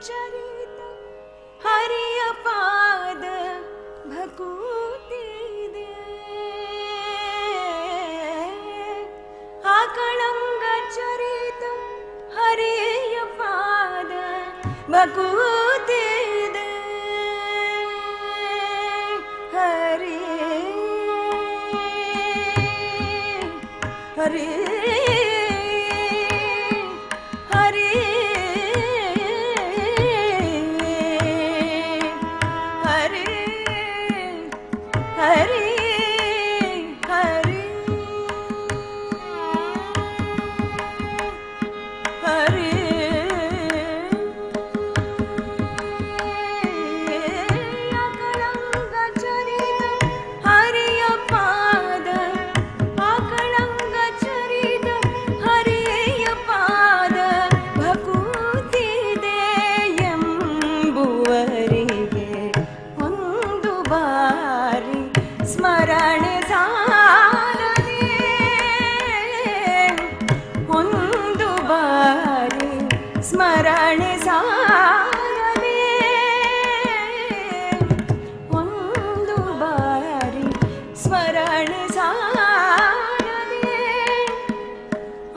ಚರಿತ ಹರಿಯ ಪಾದ ಭಕೂತಿದೆ ಆಕಳಂಗ ಚರಿತ ಹರಿಯ ಪಾದ ಭಕೂತಿದೆ ಹರಿ ಹರಿ ಸ್ಮರಣೆ ಸಾರದೆ ಒಂದು ಬಾರಿ ಸ್ಮರಣೆ ಸಾರದೆ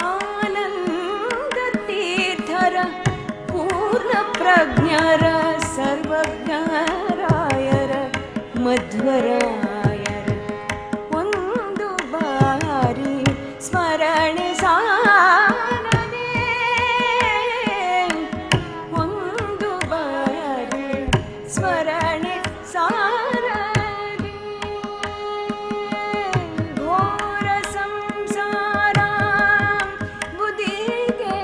ಆನಂದ ತೀರ್ಥರ ಪೂರ್ಣ ಪ್ರಜ್ಞರ ಸರ್ವಜ್ಞರಾಯರ ಮಧ್ವರಾಯರ ಒಂದು ಬಾರಿ ಸ್ಮರಣೆ ಸ್ಮರಣೆ ಸಾರದೆ ಘೋರ ಸಂಸಾರ ಬುದ್ಧಿಗೆ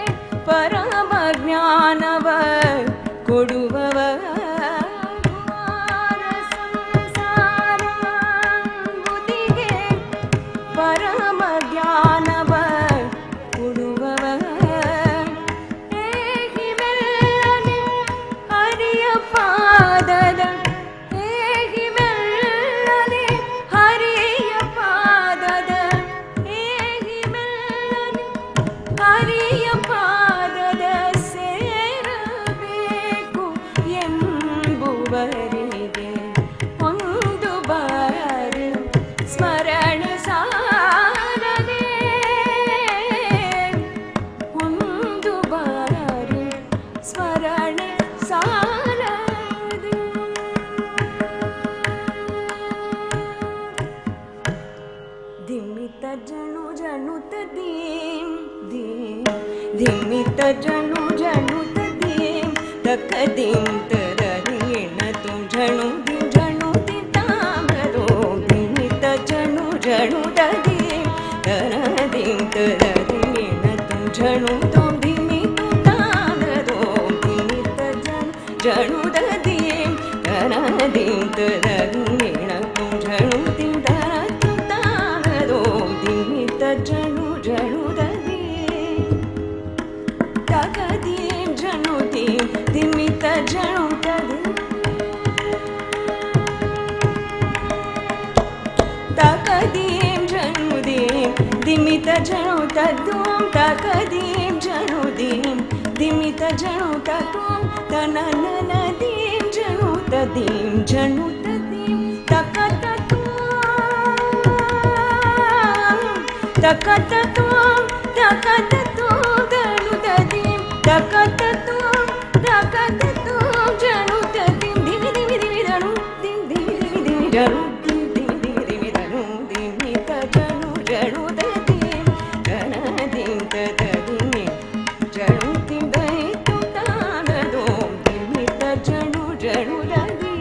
ಪರಮ ಜ್ಞಾನವ ಕೊಡುವವ ಘೋರ ಸಂಸಾರ ಬುದ್ಧಿಗೆ ಪರಮ ಜ್ಞಾನವ ಕೊಡುವವ ಪಾದದ ಹೇಗೆ ಮೆಲ್ಲನೆ ಹರಿಯ ಪಾದದ ಹೇಗೆ ಮೆಲ್ಲನೆ ಹರಿಯ ಪಾದದ ಸೇರಬೇಕು ಎಂಬುವರಿಗೆ ಒಂದು ಬಾರಿ ಸ್ಮರಣೆ ಸಾರದೆ ಒಂದು ಬಾರಿ ಸ್ಮರಣೆ ಸಾರದೆ ಧಿಮಿತ ಜನು ಜನುತ ದೀಂ ದೀಂ ಧಿಮಿತ ಜನು ಜನುತ ದೀಂ ತಕ ದೀಂ ತರರಿಣ ತು ಜನು ದಿ ಜನು ದಿ ತಾಮರೋ ಧಿಮಿತ ಜನು ಜನುತ ದೀಂ ತರ ದೀಂ ತರರಿಣ ತು ಜನು ತೋ ಧಿಮಿ ತು ತಾಮರೋ ಧಿಮಿತ ಜನು ಜನುತ ದೀಂ ತರ ದೀಂ ತರರಿಣ ತು ಜನು ದಿ ತರ ಜನು ಜನುದದಿ ತಗದಿ ಜನುದಿ ದಿಮಿತ ಜನುದದಿ ತಗದಿ ಜನುದಿ ದಿಮಿತ ಜನುತದ್ದುಂ ತಗದಿ ಜನುದಿ ದಿಮಿತ ಜನುತದ್ದುಂ ತನನನದಿ ಜನುತದಿ ಜನುತದಿ ತಕತತು ತಕತತು ತಕತತು ಗನುದದಿ ತಕತತು ತಕತತು ಜನುದದಿ ದಿವಿ ದಿವಿ ದಿವಿ ಧನು ದಿವಿ ದಿವಿ ದಿವಿ ಧನು ದಿವಿ ದಿವಿ ದಿವಿ ಧನು ದಿಮಿತ ಜನು ಜನುದದಿ ಗನದಿ ತದದಿ ಜನು ತಿಂದೈ ತುತಾನದೋ ದಿಮಿತ ಜನು ಜನುದದಿ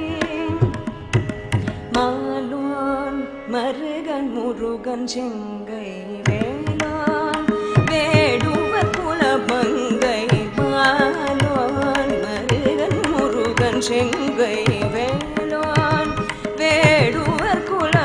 ಮಾಲೋನ್ ಮರುಗನ್ ಮುರುಗನ್ ಚೆಂಗೈ வேலோன் வேடுவர் குலமங்கை மாலோன் மருகன் முருகன் செங்கை வேலோன் வேடுவர் குல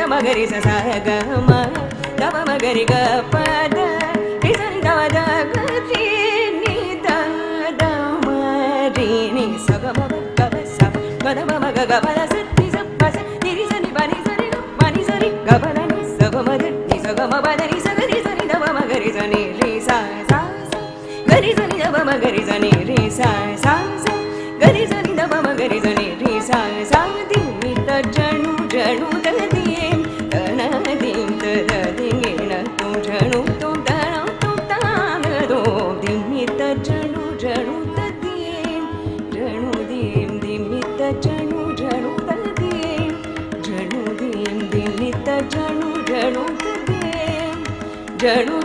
magari sa sa ga ma da pa magari ga pa da ri sa ni da da ga ri ni da da ma ri ni sa ga ma ga ba sa ma da ma ga ga ba da sa ni sa pa sa ni ri sa ni ba ni sa ri ma ni sa ri ga ba da ni sa ga ma da ni sa ga ma ba da ni sa ga ri sa ni da pa magari sa ni ri sa sa ga ri sa ni da pa magari sa ni ri sa sa gari sani da pa magari sani ri sa sa di mi ta janu janu da di ta na dim ta da di na tu janu tu da na tu ta na do di mi ta janu janu da di janu di mi ta janu janu da di janu di mi ta janu janu da di janu